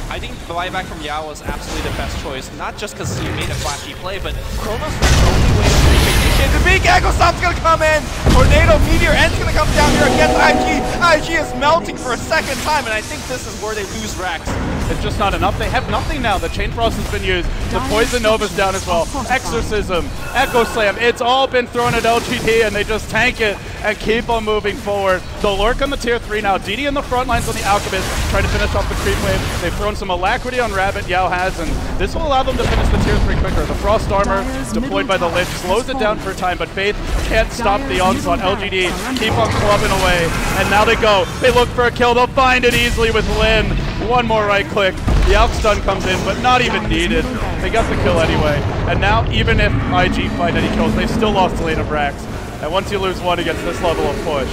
Speaker 7: I think the buyback from Yao was absolutely the best choice, not just because he made a flashy play, but Chronos was the only way to make it. The big Echo Stomp's gonna come in! Tornado Meteor End's gonna come down here against IG. IG is melting for a second time, and I think this is where they lose Rax.
Speaker 6: It's just not enough. They have nothing now. The Chain Frost has been used. The Poison Nova's down as well. Exorcism, Echo Slam, it's all been thrown at LGD, and they just tank it and keep on moving forward. They'll lurk on the tier 3 now. DD in the front lines on the Alchemist, trying to finish off the creep wave. They've thrown some Alacrity on Rabbit, Yao has, and this will allow them to finish the tier 3 quicker. The Frost Armor deployed by the Lich slows it down for a time, but Faith can't stop the onslaught. LGD keep on clubbing away, and now they go. They look for a kill. They'll find it easily with Lin. One more right click. The Alk stun comes in, but not even needed. They got the kill anyway. And now, even if IG find any kills, they still lost the lane of Rax. And once you lose one against this level of push,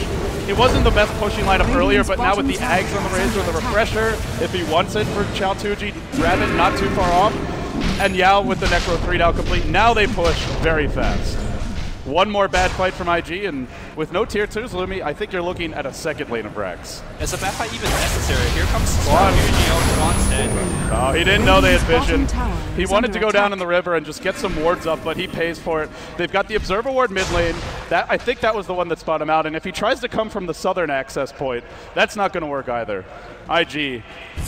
Speaker 6: it wasn't the best pushing lineup earlier, but now with the Ags on the Razor, the Refresher, if he wants it for Chao Tuji, Rabbit not too far off, and Yao with the Necro 3 now complete. Now they push very fast. One more bad fight from IG, and with no tier 2s, Lumi, I think you're looking at a second lane of Rex.
Speaker 7: Is a bad fight even necessary? Here comes Swan's dead.
Speaker 6: Oh, he didn't know they had vision. He wanted to go down in the river and just get some wards up, but he pays for it. They've got the Observer Ward mid lane. I think that was the one that spot him out, and if he tries to come from the southern access point, that's not going to work either. IG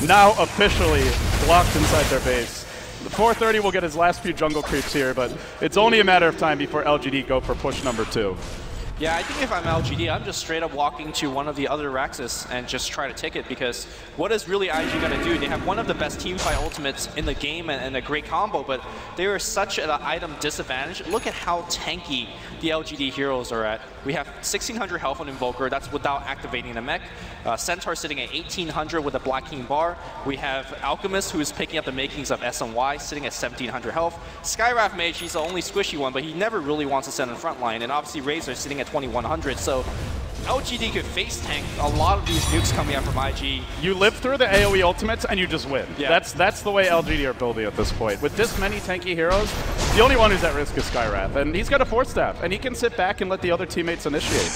Speaker 6: now officially blocked inside their base. The 430 will get his last few jungle creeps here, but it's only a matter of time before LGD go for push number 2.
Speaker 7: Yeah, I think if I'm LGD, I'm just straight up walking to one of the other Raxus and just try to take it, because what is really IG going to do? They have one of the best teamfight ultimates in the game and a great combo, but they are such an item disadvantage. Look at how tanky the LGD heroes are at. We have 1600 health on Invoker, that's without activating the mech. Centaur sitting at 1800 with a Black King bar. We have Alchemist, who is picking up the makings of SNY, sitting at 1700 health. Skywrath Mage, he's the only squishy one, but he never really wants to send in front line. And obviously Razor sitting at 2100, so LGD could face tank a lot of these nukes coming out from IG.
Speaker 6: You live through the AoE ultimates and you just win. Yeah. That's the way LGD are building at this point. With this many tanky heroes, the only one who's at risk is Skywrath, and he's got a Force Staff, and he can sit back and let the other teammates initiate.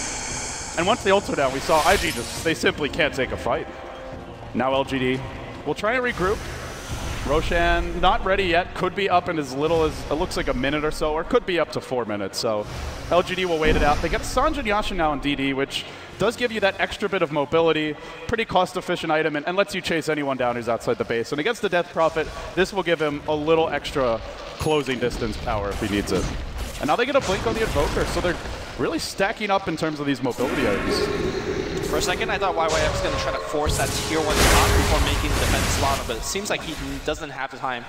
Speaker 6: And once the ults are down, we saw IG they simply can't take a fight. Now LGD will try and regroup. Roshan not ready yet, could be up in as little as, it looks like a minute or so, or could be up to 4 minutes, so LGD will wait it out. They got Sanj and Yasha now in DD, which does give you that extra bit of mobility, pretty cost-efficient item, and lets you chase anyone down who's outside the base. And against the Death Prophet, this will give him a little extra closing distance power if he needs it. And now they get a blink on the Invoker, so they're really stacking up in terms of these mobility items.
Speaker 7: For a second, I thought YYF was going to try to force that tier 1 spot before making the defense slaughter, but it seems like he doesn't have the time.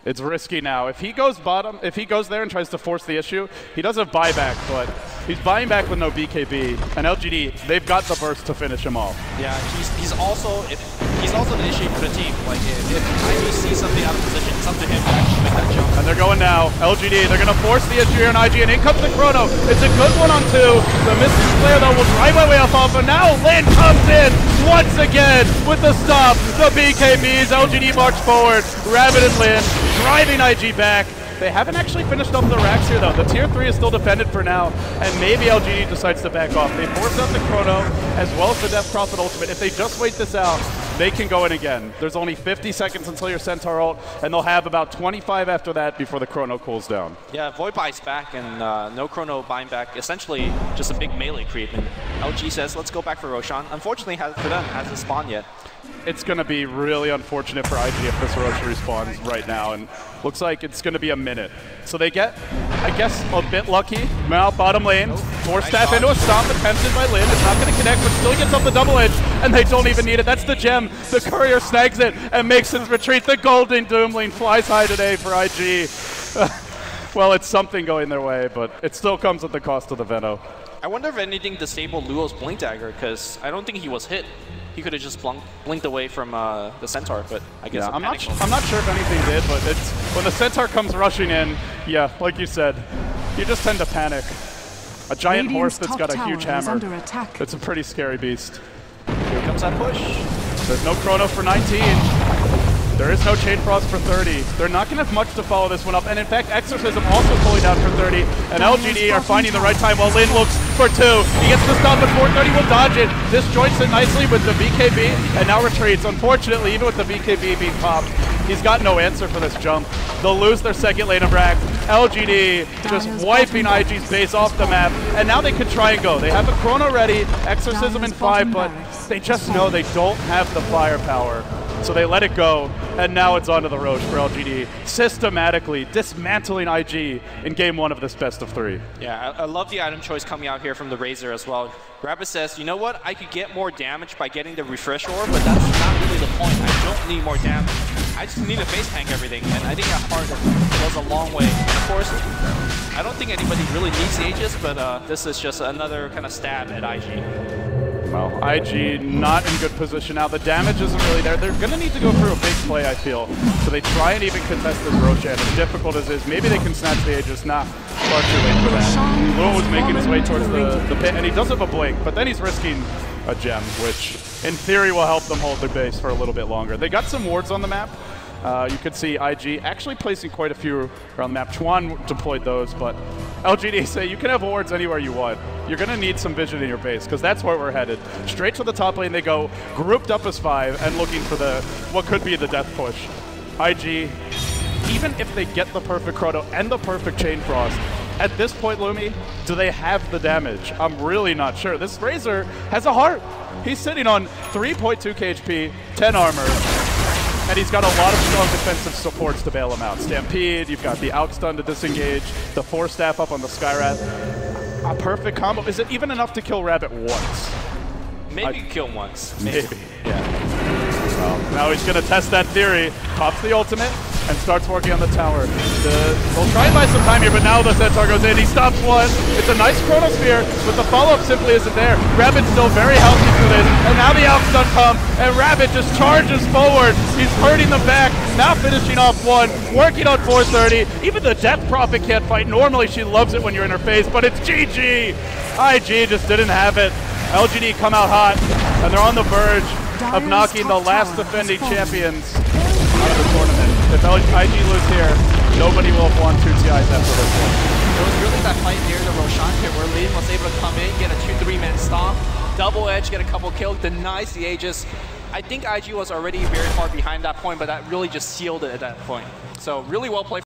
Speaker 6: It's risky now. If he goes bottom, if he goes there and tries to force the issue, he does have buyback, but he's buying back with no BKB. And LGD, they've got the burst to finish him off.
Speaker 7: Yeah, he's also the issue for the team. Like if IG sees something out of position, it's up to him to actually make that jump.
Speaker 6: And they're going now. LGD, they're going to force the issue here on IG, and in comes the Chrono. It's a good one on 2. The Mystic Slayer, though, will drive my way off, and now Lin comes in once again with the stop. The BKBs, LGD march forward. Rabbit and Lin driving IG back. They haven't actually finished up the racks here, though. The tier 3 is still defended for now, and maybe LGD decides to back off. They force out the Chrono, as well as the Death Prophet ultimate. If they just wait this out, they can go in again. There's only 50 seconds until your Centaur ult, and they'll have about 25 after that before the Chrono cools down.
Speaker 7: Yeah, Void buys back, and no Chrono buying back. Essentially, just a big melee creep. And LG says, let's go back for Roshan. Unfortunately, for them, hasn't spawned yet.
Speaker 6: It's going to be really unfortunate for IG if this Roshan respawns right now, and looks like it's going to be a minute. So they get, I guess, a bit lucky. Now bottom lane, Force Staff into a stomp attempted by Lin. It's not going to connect, but still gets up the double edge, and they don't even need it. That's the gem. The Courier snags it and makes his retreat. The Golden Doomling flies high today for IG. Well, it's something going their way, but it still comes at the cost of the Veno.
Speaker 7: I wonder if anything disabled Luo's Blink Dagger, because I don't think he was hit. He could have just blinked away from the Centaur, but I guess
Speaker 6: I'm not sure if anything did, but it's when the Centaur comes rushing in, yeah, like you said, you just tend to panic. A giant horse that's got a huge hammer. It's a pretty scary beast.
Speaker 7: Here comes that push.
Speaker 6: There's no Chrono for 19. There is no Chain Frost for 30. They're not going to have much to follow this one up. And in fact, Exorcism also pulling down for 30. And LGD are finding the right time while Lin looks for 2. He gets the stop, but 430 will dodge it. Disjoints it nicely with the BKB and now retreats. Unfortunately, even with the BKB being popped, he's got no answer for this jump. They'll lose their second lane of rack. LGD just wiping IG's base off the map. And now they can try and go. They have a Chrono ready, Exorcism in 5, but they just know they don't have the firepower. So they let it go, and now it's onto the Roche for LGD, systematically dismantling IG in game 1 of this best of 3.
Speaker 7: Yeah, I love the item choice coming out here from the Razor as well. Rabbit says, you know what, I could get more damage by getting the refresh orb, but that's not really the point. I don't need more damage. I just need to face tank everything, and I think that part goes a long way. Of course, I don't think anybody really needs the Aegis, but this is just another kind of stab at IG.
Speaker 6: Well, IG not in good position now. The damage isn't really there. They're going to need to go for a big play, I feel. So they try and even contest this Roshan. As difficult as it is, maybe they can snatch the Aegis. Nah, far too late for that. Luo was making his way towards the pit, and he does have a blink, but then he's risking a gem, which in theory will help them hold their base for a little bit longer. They got some wards on the map. You could see IG actually placing quite a few around the map. Chuan deployed those, but LGD say you can have wards anywhere you want. You're going to need some vision in your base, because that's where we're headed. Straight to the top lane they go, grouped up as 5, and looking for what could be the death push. IG, even if they get the perfect Chrono and the perfect Chain Frost, at this point, Lumi, do they have the damage? I'm really not sure. This Razor has a heart. He's sitting on 3.2 KHP, 10 armor, and he's got a lot of strong defensive supports to bail him out. Stampede, you've got the Outstun to disengage, the Force Staff up on the Skyrath. A perfect combo. Is it even enough to kill Rabbit once?
Speaker 7: Maybe kill once.
Speaker 6: Maybe, yeah. Well, now he's going to test that theory. Pops the ultimate and starts working on the tower. They'll try and buy some time here, but now the Centaur goes in. He stops one. It's a nice Chronosphere, but the follow-up simply isn't there. Rabbit's still very healthy for this, and now the Outstun come, and Rabbit just charges forward. He's hurting them back, now finishing off one, working on 430. Even the Death Prophet can't fight. Normally she loves it when you're in her face, but it's GG. IG just didn't have it. LGD come out hot, and they're on the verge of knocking the last defending champions out of the tournament. If IG lose here, nobody will have won 2 TIs after this one.
Speaker 7: It was really that fight near the Roshan pit where Lin was able to come in, get a 2-3-man stomp, double edge, get a couple kills, denies the Aegis. I think IG was already very far behind that point, but that really just sealed it at that point. So really well played.